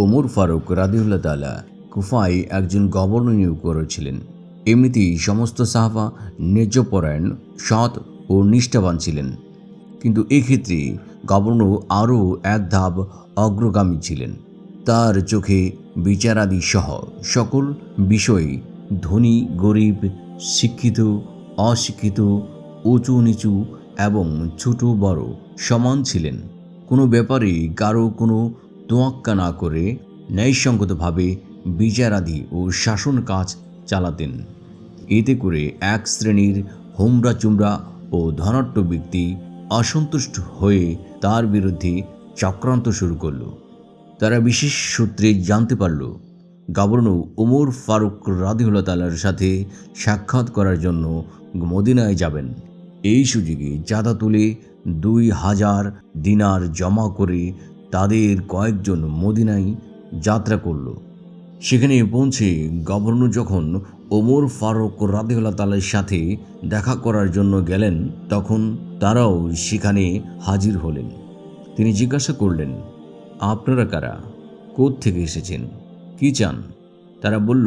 ওমর ফারুক রাদিয়াল্লাহু তাআলা কুফায় একজন গভর্নর নিয়োগ করেছিলেন। এমনিতেই সমস্ত সাহাবা ন্যায্যপরায়ণ, সৎ ও নিষ্ঠাবান ছিলেন, কিন্তু এক্ষেত্রে গভর্নর আরও এক ধাপ অগ্রগামী ছিলেন। তার চোখে বিচারাদি সহ সকল বিষয়ে ধনী গরিব, শিক্ষিত অশিক্ষিত, উঁচু নিচু এবং ছোট বড় সমান ছিলেন। কোনো ব্যাপারে কারো কোনো তোয়াক্কা না করে ন্যায়সঙ্গতভাবে বিচারাদি ও শাসন কাজ চালাতেন। এতে করে এক শ্রেণীর হোমরা চুমরা ও ধনাঢ্য ব্যক্তি অসন্তুষ্ট হয়ে তার বিরুদ্ধে চক্রান্ত শুরু করল। তারা বিশেষ সূত্রে জানতে পারল গভর্নর ওমর ফারুক রাদিয়াল্লাহু তাআলার সাথে সাক্ষাৎ করার জন্য মদিনায় যাবেন। এই সুযোগে চাঁদা তুলে 2000 দিনার জমা করে তাদের কয়েকজন মদিনায় যাত্রা করল। সেখানে পৌঁছে গভর্নর যখন ওমর ফারুক রাদিয়াল্লাহু তাআলার সাথে দেখা করার জন্য গেলেন, তখন তারাও সেখানে হাজির হলেন। তিনি জিজ্ঞাসা করলেন, আপনারা কারা? কোত্থেকে এসেছেন? কি চান? তারা বলল,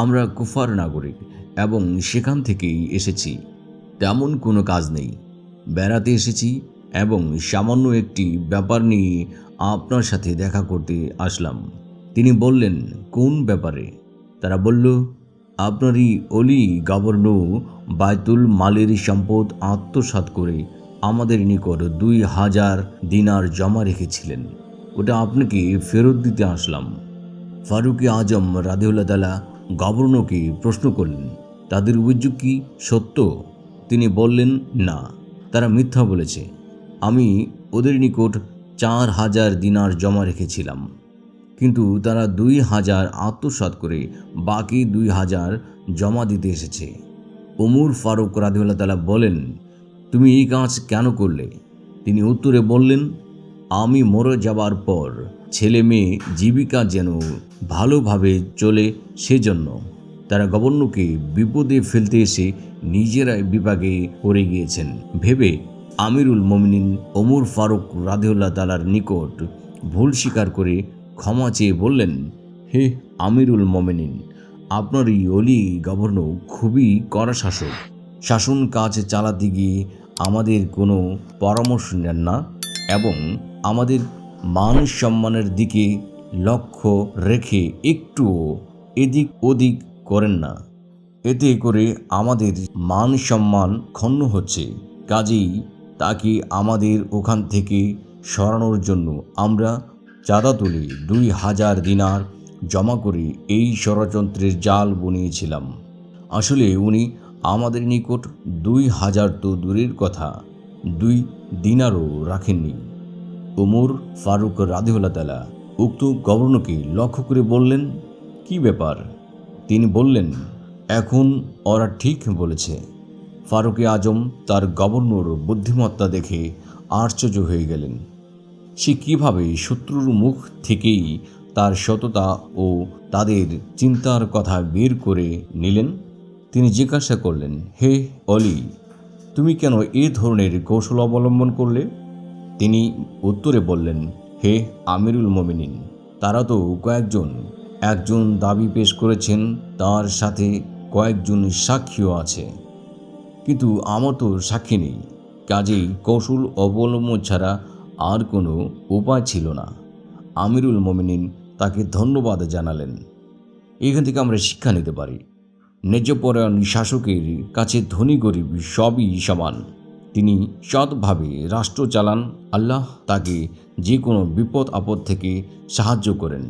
আমরা কুফার নাগরিক এবং সেখান থেকেই এসেছি। তেমন কোনো কাজ নেই, বেড়াতে এসেছি এবং সামান্য একটি ব্যাপার নিয়ে আপনার সাথে দেখা করতে আসলাম। তিনি বললেন, কোন ব্যাপারে? তারা বলল, আপনারই অলি গভর্নর বায়তুল মালের সম্পদ আত্মসাৎ করে আমাদের নিকট 2000 দিনার জমা রেখেছিলেন, ওটা আপনাকে ফেরত দিতে আসলাম। ফারুক আজম রাদিয়াল্লাহু তাআলা গভর্নরকে প্রশ্ন করলেন, তাদের অভিযোগ কি সত্য? তিনি বললেন, না, তারা মিথ্যা বলেছে। আমি ওদের নিকট 4000 দিনার জমা রেখেছিলাম, কিন্তু তারা 2000 আত্মসাৎ করে বাকি 2000 জমা দিতে এসেছে। ওমর ফারুক রাদিয়াল্লাহু তাআলা বলেন, তুমি এই কাজ কেন করলে? তিনি উত্তরে বললেন, আমি মরে যাবার পর ছেলে মেয়ে জীবিকা যেন ভালোভাবে চলে সেজন্য। তারা গভর্নরকে বিপদে ফেলতে এসে নিজেরাই বিপাকে পড়ে গিয়েছেন ভেবে আমিরুল মোমিনিন ওমর ফারুক রাদিয়াল্লাহু তাআলার নিকট ভুল স্বীকার করে ক্ষমা চেয়ে বললেন, হে আমিরুল মোমিনিন, আপনার এই অলি গভর্নর খুবই কড়া শাসক। শাসন কাজ চালাতে গিয়ে আমাদের কোনো পরামর্শ নেন না এবং আমাদের মান সম্মানের দিকে লক্ষ্য রেখে একটুও এদিক ওদিক করেন না। এতে করে আমাদের মান সম্মান ক্ষুণ্ণ হচ্ছে। কাজেই তাকে আমাদের ওখান থেকে সরানোর জন্য আমরা চাঁদা তুলে 2000 দিনার জমা করে এই ষড়যন্ত্রের জাল বুনিয়েছিলাম। আসলে উনি আমাদের নিকট 2000 তো দূরের কথা, 2 দিনারও রাখেননি। ওমর ফারুক রাদিয়াল্লাহু তাআলা উক্ত গভর্নরকে লক্ষ্য করে বললেন, কি ব্যাপার? তিনি বললেন, এখন ওরা ঠিক বলেছে। ফারুক আজম তার গভর্নর বুদ্ধিমত্তা দেখে আশ্চর্য হয়ে গেলেন। সে কিভাবে শত্রুর মুখ থেকেই তার সততা ও তাদের চিন্তার কথা বের করে নিলেন? তিনি জিজ্ঞাসা করলেন, হে অলি, তুমি কেন এ ধরনের কৌশল অবলম্বন করলে? তিনি উত্তরে বললেন, হে আমিরুল মোমিনিন, তারা তো কয়েকজন, একজন দাবি পেশ করেছেন, তার সাথে কয়েকজন সাক্ষীও আছে, কিন্তু আমার তো সাক্ষী নেই। কাজেই কৌশল অবলম্বন ছাড়া আর কোনো উপায় ছিল না। আমিরুল মোমিনিন তাকে ধন্যবাদ জানালেন। এখান থেকে আমরা শিক্ষা নিতে পারি, ন্যায্যপরায়ণ শাসকের কাছে ধনী গরিব সবই সমান। তিনি সৎভাবে রাষ্ট্র চালান, আল্লাহ তাকে যে কোনো বিপদ আপদ থেকে সাহায্য করেন।